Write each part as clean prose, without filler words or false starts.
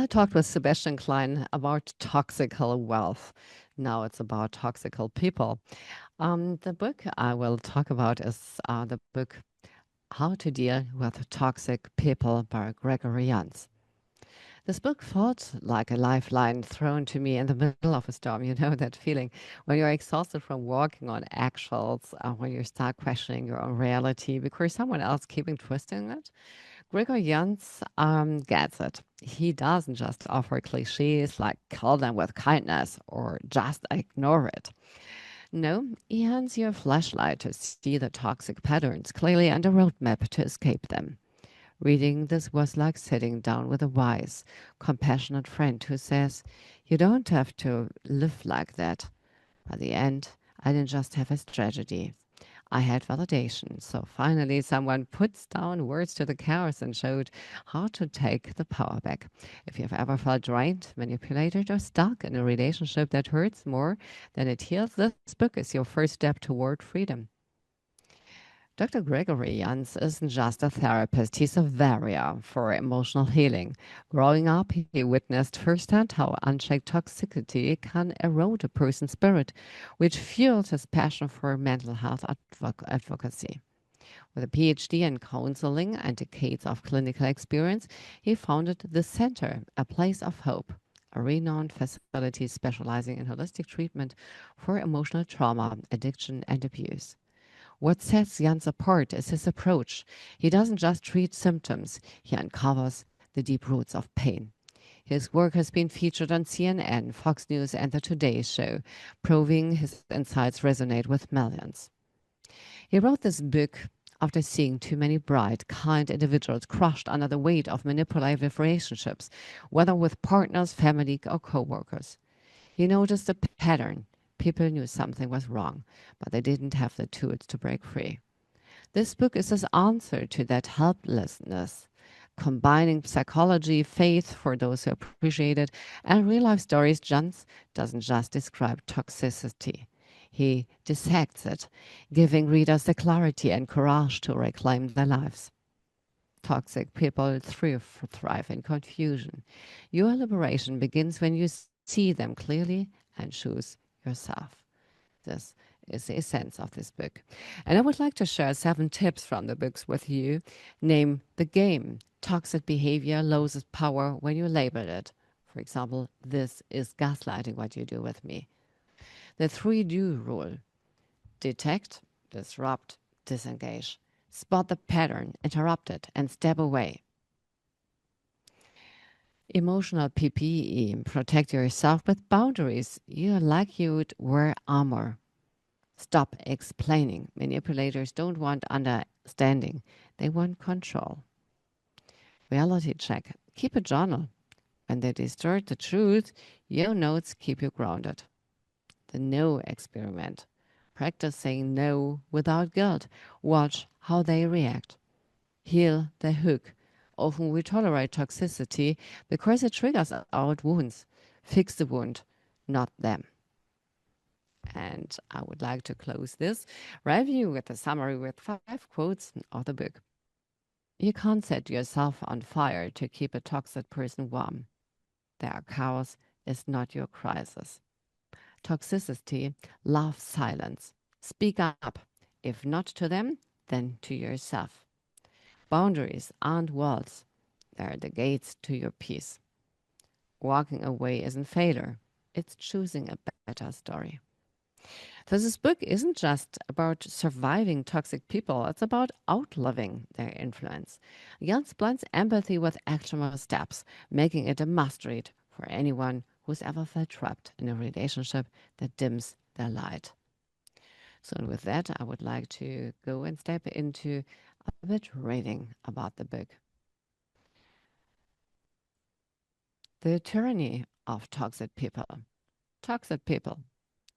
talked with Sebastian Klein about toxical wealth. Now it's about toxical people. The book I will talk about is the book How to Deal with Toxic People by Gregory Jantz. This book felt like a lifeline thrown to me in the middle of a storm. You know that feeling when you're exhausted from walking on eggshells, when you start questioning your own reality because someone else keeping twisting it. Gregor Jans gets it. He doesn't just offer cliches like kill them with kindness or just ignore it. No, he hands you a flashlight to see the toxic patterns clearly and a roadmap to escape them. Reading this was like sitting down with a wise, compassionate friend who says, you don't have to live like that. By the end, I didn't just have a strategy. I had validation. So finally, someone puts down words to the chaos and showed how to take the power back. If you've ever felt drained, manipulated, or stuck in a relationship that hurts more than it heals, this book is your first step toward freedom. Dr. Gregory Jans isn't just a therapist, he's a warrior for emotional healing. Growing up, he witnessed firsthand how unchecked toxicity can erode a person's spirit, which fueled his passion for mental health advocacy. With a PhD in counseling and decades of clinical experience, he founded the Center, a place of hope, a renowned facility specializing in holistic treatment for emotional trauma, addiction, and abuse. What sets Jans apart is his approach. He doesn't just treat symptoms, he uncovers the deep roots of pain. His work has been featured on CNN, Fox News, and The Today Show, proving his insights resonate with millions. He wrote this book after seeing too many bright, kind individuals crushed under the weight of manipulative relationships, whether with partners, family, or co-workers. He noticed a pattern. People knew something was wrong, but they didn't have the tools to break free. This book is his answer to that helplessness, combining psychology, faith for those who appreciate it, and real life stories. Jantz doesn't just describe toxicity. He dissects it, giving readers the clarity and courage to reclaim their lives. Toxic people thrive in confusion. Your liberation begins when you see them clearly and choose yourself. This is the essence of this book. And I would like to share 7 tips from the books with you. Name the game. Toxic behavior loses power when you label it. For example, this is gaslighting what you do with me. The 3 do rule: detect, disrupt, disengage. Spot the pattern, interrupt it, and step away. Emotional PPE. Protect yourself with boundaries. You like you'd wear armor. Stop explaining. Manipulators don't want understanding, they want control. Reality check. Keep a journal. When they distort the truth, your notes keep you grounded. The no experiment. Practice saying no without guilt. Watch how they react. Heal the hook. Often we tolerate toxicity because it triggers out wounds. Fix the wound, not them. And I would like to close this review with a summary with 5 quotes of the book. You can't set yourself on fire to keep a toxic person warm. Their chaos is not your crisis. Toxicity loves silence. Speak up. If not to them, then to yourself. Boundaries aren't walls, they're the gates to your peace. Walking away isn't failure, it's choosing a better story. So this book isn't just about surviving toxic people, it's about outliving their influence. Jans blends empathy with actionable steps, making it a must read for anyone who's ever felt trapped in a relationship that dims their light. So with that, I would like to go and step into a bit reading about the book. The Tyranny of Toxic People. Toxic people.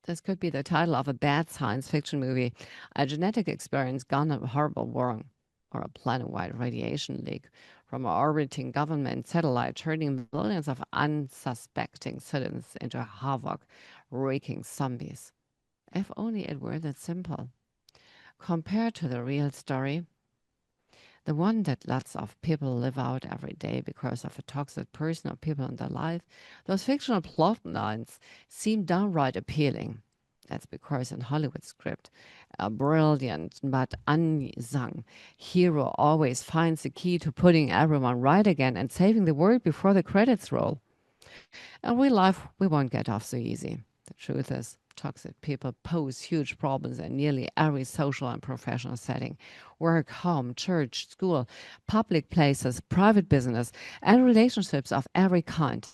This could be the title of a bad science fiction movie, a genetic experience gone horrible wrong, or a planet-wide radiation leak from an orbiting government satellite turning millions of unsuspecting citizens into havoc-wreaking zombies. If only it were that simple. Compared to the real story, the one that lots of people live out every day because of a toxic person or people in their life, those fictional plot lines seem downright appealing. That's because in Hollywood script, a brilliant but unsung hero always finds the key to putting everyone right again and saving the world before the credits roll. In real life, we won't get off so easy. The truth is, toxic people pose huge problems in nearly every social and professional setting: work, home, church, school, public places, private business, and relationships of every kind.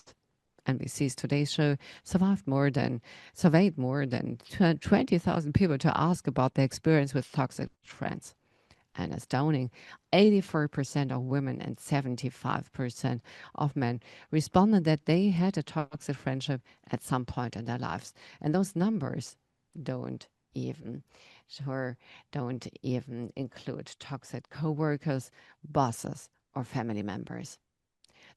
NBC's Today Show surveyed more than 20,000 people to ask about their experience with toxic friends. An astounding 84% of women and 75% of men responded that they had a toxic friendship at some point in their lives. And those numbers don't even sure don't even include toxic coworkers, bosses, or family members.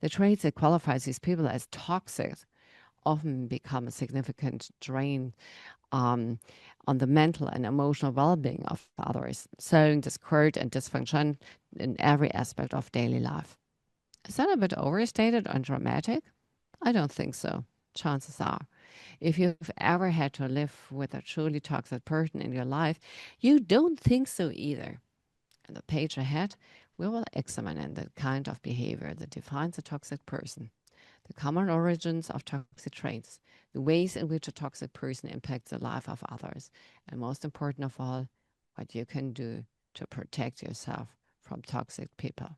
The traits that qualifies these people as toxic often become a significant drain um, on the mental and emotional well-being of others, sowing discord and dysfunction in every aspect of daily life. Is that a bit overstated and dramatic? I don't think so. Chances are, if you've ever had to live with a truly toxic person in your life, you don't think so either. In the page ahead, we will examine the kind of behavior that defines a toxic person, the common origins of toxic traits, the ways in which a toxic person impacts the life of others, and most important of all, what you can do to protect yourself from toxic people.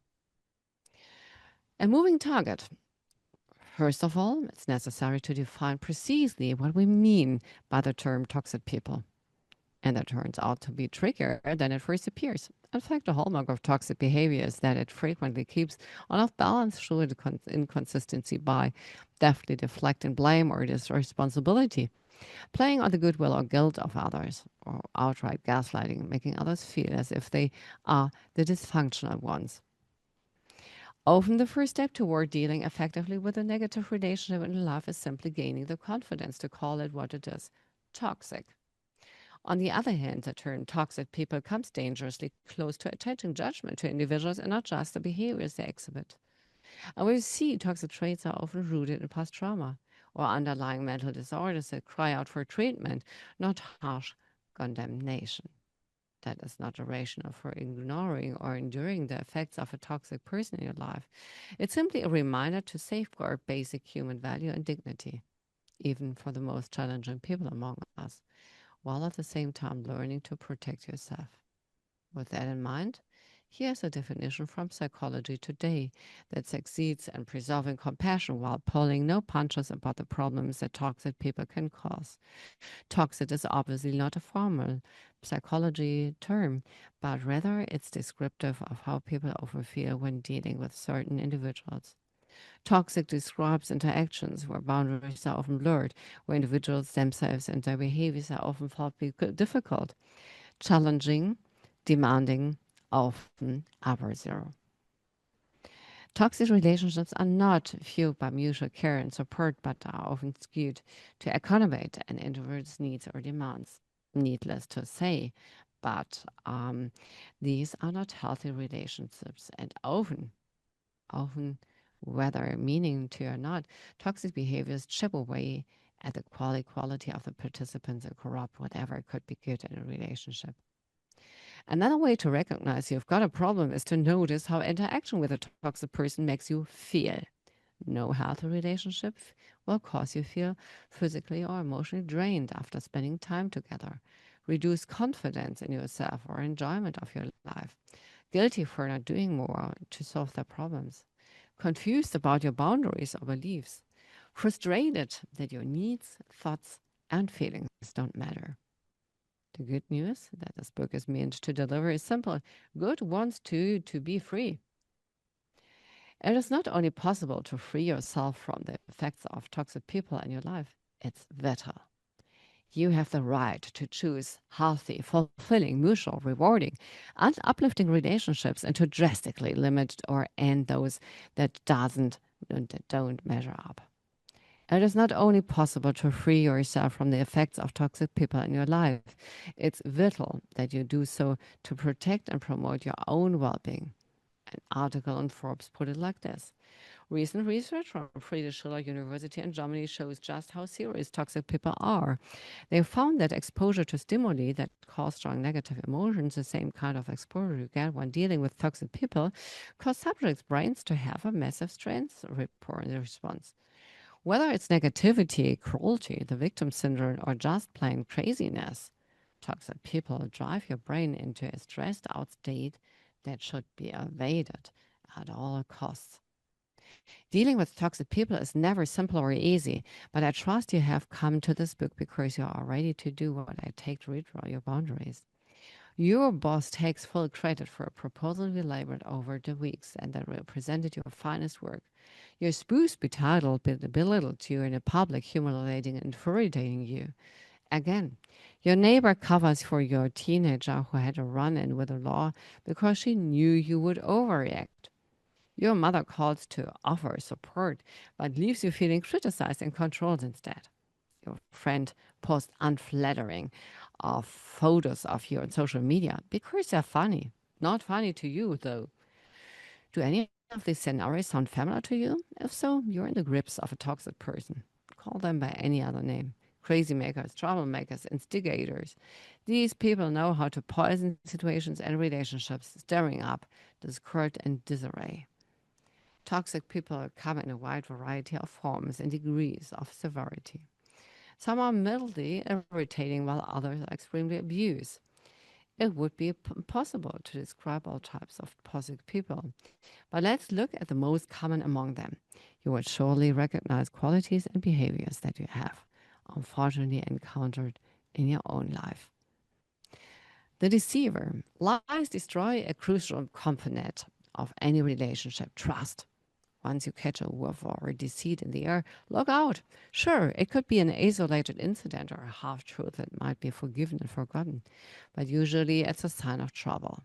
A moving target. First of all, it's necessary to define precisely what we mean by the term toxic people. And that turns out to be trickier than it first appears. In fact, the hallmark of toxic behavior is that it frequently keeps one off balance through the inconsistency by deftly deflecting blame or responsibility, playing on the goodwill or guilt of others, or outright gaslighting, making others feel as if they are the dysfunctional ones. Often, the first step toward dealing effectively with a negative relationship in life is simply gaining the confidence to call it what it is: toxic. On the other hand, the term toxic people comes dangerously close to attaching judgment to individuals and not just the behaviors they exhibit. And we see toxic traits are often rooted in past trauma or underlying mental disorders that cry out for treatment, not harsh condemnation. That is not a rationale for ignoring or enduring the effects of a toxic person in your life. It's simply a reminder to safeguard basic human value and dignity, even for the most challenging people among us, while at the same time learning to protect yourself. With that in mind, here's a definition from Psychology Today that succeeds in preserving compassion while pulling no punches about the problems that toxic people can cause. Toxic is obviously not a formal psychology term, but rather it's descriptive of how people often feel when dealing with certain individuals. Toxic describes interactions where boundaries are often blurred, where individuals themselves and their behaviors are often thought to be difficult, challenging, demanding, often adversarial. Toxic relationships are not fueled by mutual care and support, but are often skewed to accommodate an individual's needs or demands. Needless to say, but these are not healthy relationships, and often, whether meaning to or not, toxic behaviors chip away at the quality of the participants and corrupt whatever could be good in a relationship. Another way to recognize you've got a problem is to notice how interaction with a toxic person makes you feel. No healthy relationship will cause you feel physically or emotionally drained after spending time together. Reduce confidence in yourself or enjoyment of your life. Guilty for not doing more to solve their problems. Confused about your boundaries or beliefs. Frustrated that your needs, thoughts, and feelings don't matter. The good news that this book is meant to deliver is simple. Good wants to be free. It is not only possible to free yourself from the effects of toxic people in your life, it's vital. You have the right to choose healthy, fulfilling, mutual, rewarding, and uplifting relationships and to drastically limit or end those that don't measure up. It is not only possible to free yourself from the effects of toxic people in your life, it's vital that you do so to protect and promote your own well being. An article on Forbes put it like this. Recent research from Friedrich Schiller University in Germany shows just how serious toxic people are. They found that exposure to stimuli that cause strong negative emotions, the same kind of exposure you get when dealing with toxic people, cause subjects' brains to have a massive stress response. Whether it's negativity, cruelty, the victim syndrome, or just plain craziness, toxic people drive your brain into a stressed out state that should be avoided at all costs. Dealing with toxic people is never simple or easy, but I trust you have come to this book because you are ready to do what I take to redraw your boundaries. Your boss takes full credit for a proposal we labored over the weeks and that represented your finest work. Your spouse belittled you in a public, humiliating and infuriating you. Again, your neighbor covers for your teenager who had a run in with the law because she knew you would overreact. Your mother calls to offer support, but leaves you feeling criticized and controlled instead. Your friend posts unflattering photos of you on social media because they're funny. Not funny to you, though. Do any of these scenarios sound familiar to you? If so, you're in the grips of a toxic person. Call them by any other name. Crazy makers, troublemakers, instigators. These people know how to poison situations and relationships, stirring up discord and disarray. Toxic people come in a wide variety of forms and degrees of severity. Some are mildly irritating, while others are extremely abuse. It would be impossible to describe all types of toxic people, but let's look at the most common among them. You will surely recognize qualities and behaviors that you have, unfortunately, encountered in your own life. The deceiver. Lies destroy a crucial component of any relationship, trust. Once you catch a whiff or a deceit in the air, look out. Sure, it could be an isolated incident or a half truth that might be forgiven and forgotten, but usually it's a sign of trouble.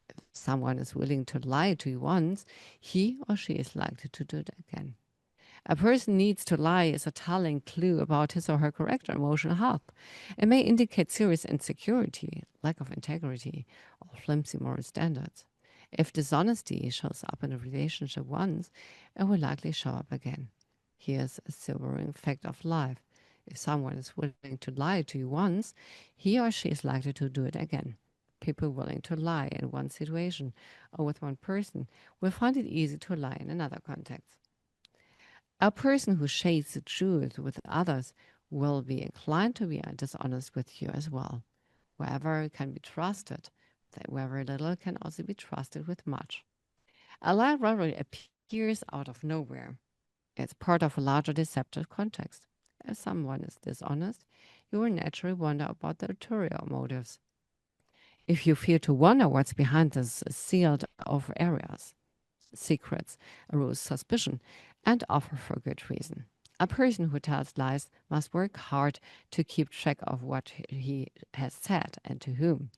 If someone is willing to lie to you once, he or she is likely to do it again. A person needs to lie is a telling clue about his or her character, emotional health. It may indicate serious insecurity, lack of integrity, or flimsy moral standards. If dishonesty shows up in a relationship once, it will likely show up again. Here's a sobering fact of life. If someone is willing to lie to you once, he or she is likely to do it again. People willing to lie in one situation or with one person will find it easy to lie in another context. A person who shades the truth with others will be inclined to be dishonest with you as well. Wherever can be trusted, wherever little can also be trusted with much. A lie rarely appears out of nowhere. It's part of a larger deceptive context. If someone is dishonest, you will naturally wonder about their ulterior motives. If you fear to wonder what's behind these sealed off areas, secrets, arouse suspicion, and offer for good reason. A person who tells lies must work hard to keep track of what he has said and to whom.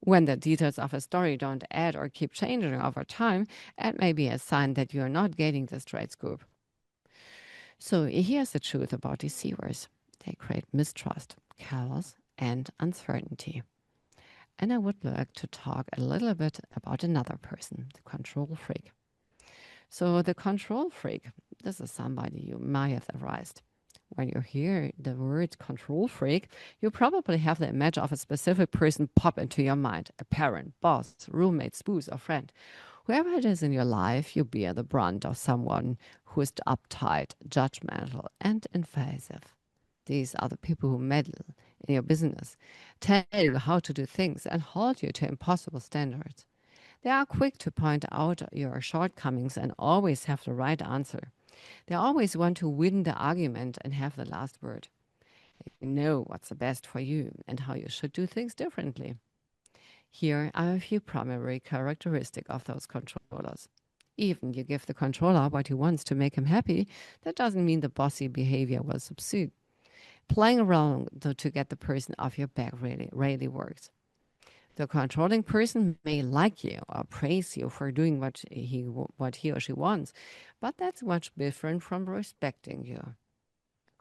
When the details of a story don't add or keep changing over time, it may be a sign that you are not getting the straight scoop. So here's the truth about deceivers. They create mistrust, chaos, and uncertainty. And I would like to talk a little bit about another person, the control freak. So the control freak, this is somebody you might have aroused. When you hear the word control freak, you probably have the image of a specific person pop into your mind, a parent, boss, roommate, spouse, or friend. Whoever it is in your life, you bear the brunt of someone who is uptight, judgmental, and invasive. These are the people who meddle in your business, tell you how to do things, and hold you to impossible standards. They are quick to point out your shortcomings and always have the right answer. They always want to win the argument and have the last word. They know what's the best for you and how you should do things differently. Here are a few primary characteristics of those controllers. Even you give the controller what he wants to make him happy, that doesn't mean the bossy behavior will subside. Playing around to get the person off your back really works. The controlling person may like you or praise you for doing what he or she wants, but that's much different from respecting you.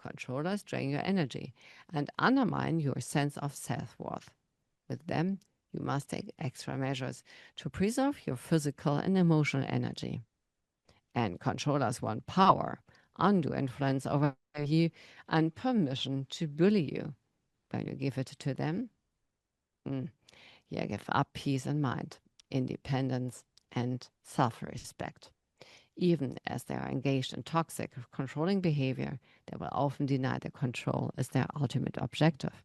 Controllers drain your energy and undermine your sense of self-worth. With them, you must take extra measures to preserve your physical and emotional energy. And controllers want power, undue influence over you, and permission to bully you. When you give it to them, mm, you give up peace and mind, independence, and self respect. Even as they are engaged in toxic, controlling behavior, they will often deny that control is their ultimate objective.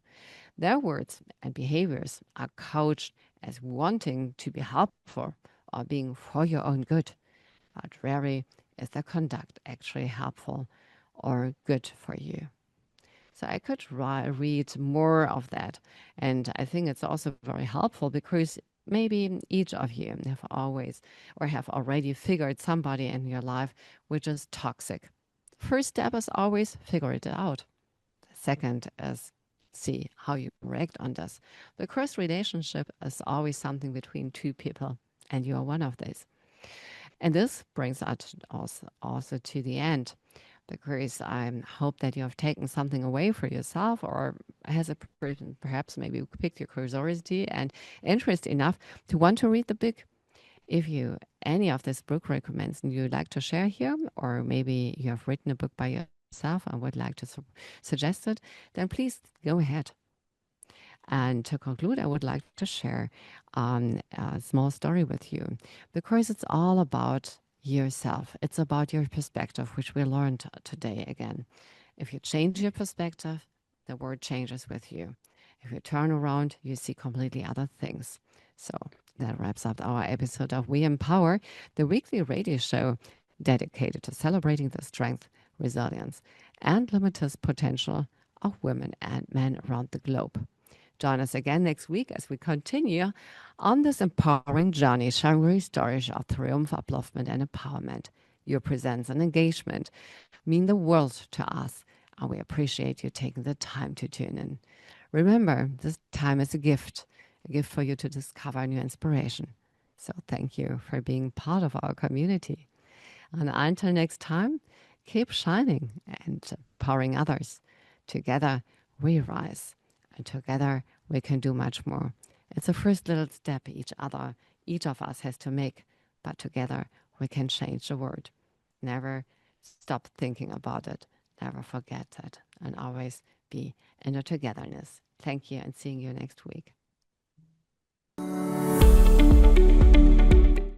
Their words and behaviors are couched as wanting to be helpful or being for your own good, but rarely is their conduct actually helpful or good for you. So I could read more of that. And I think it's also very helpful because maybe each of you have always or have already figured somebody in your life which is toxic. First step is always figure it out. Second is see how you react on this. Because relationship is always something between two people, and you are one of these. And this brings us also to the end, because I hope that you have taken something away for yourself, or has a person perhaps maybe piqued your curiosity and interest enough to want to read the book. If you any of this book recommends and you'd like to share here, or maybe you have written a book by yourself and would like to suggest it, then please go ahead. And to conclude, I would like to share a small story with you, because it's all about yourself. It's about your perspective, which we learned today again. If you change your perspective, the world changes with you. If you turn around, you see completely other things. So that wraps up our episode of We Empower, the weekly radio show dedicated to celebrating the strength, resilience, and limitless potential of women and men around the globe. Join us again next week as we continue on this empowering journey, sharing stories of triumph, upliftment, and empowerment. Your presence and engagement mean the world to us, and we appreciate you taking the time to tune in. Remember, this time is a gift for you to discover new inspiration. So thank you for being part of our community. And until next time, keep shining and empowering others. Together, we rise. And together, we can do much more. It's the first little step each of us has to make. But together, we can change the world. Never stop thinking about it. Never forget it. And always be in the togetherness. Thank you, and seeing you next week.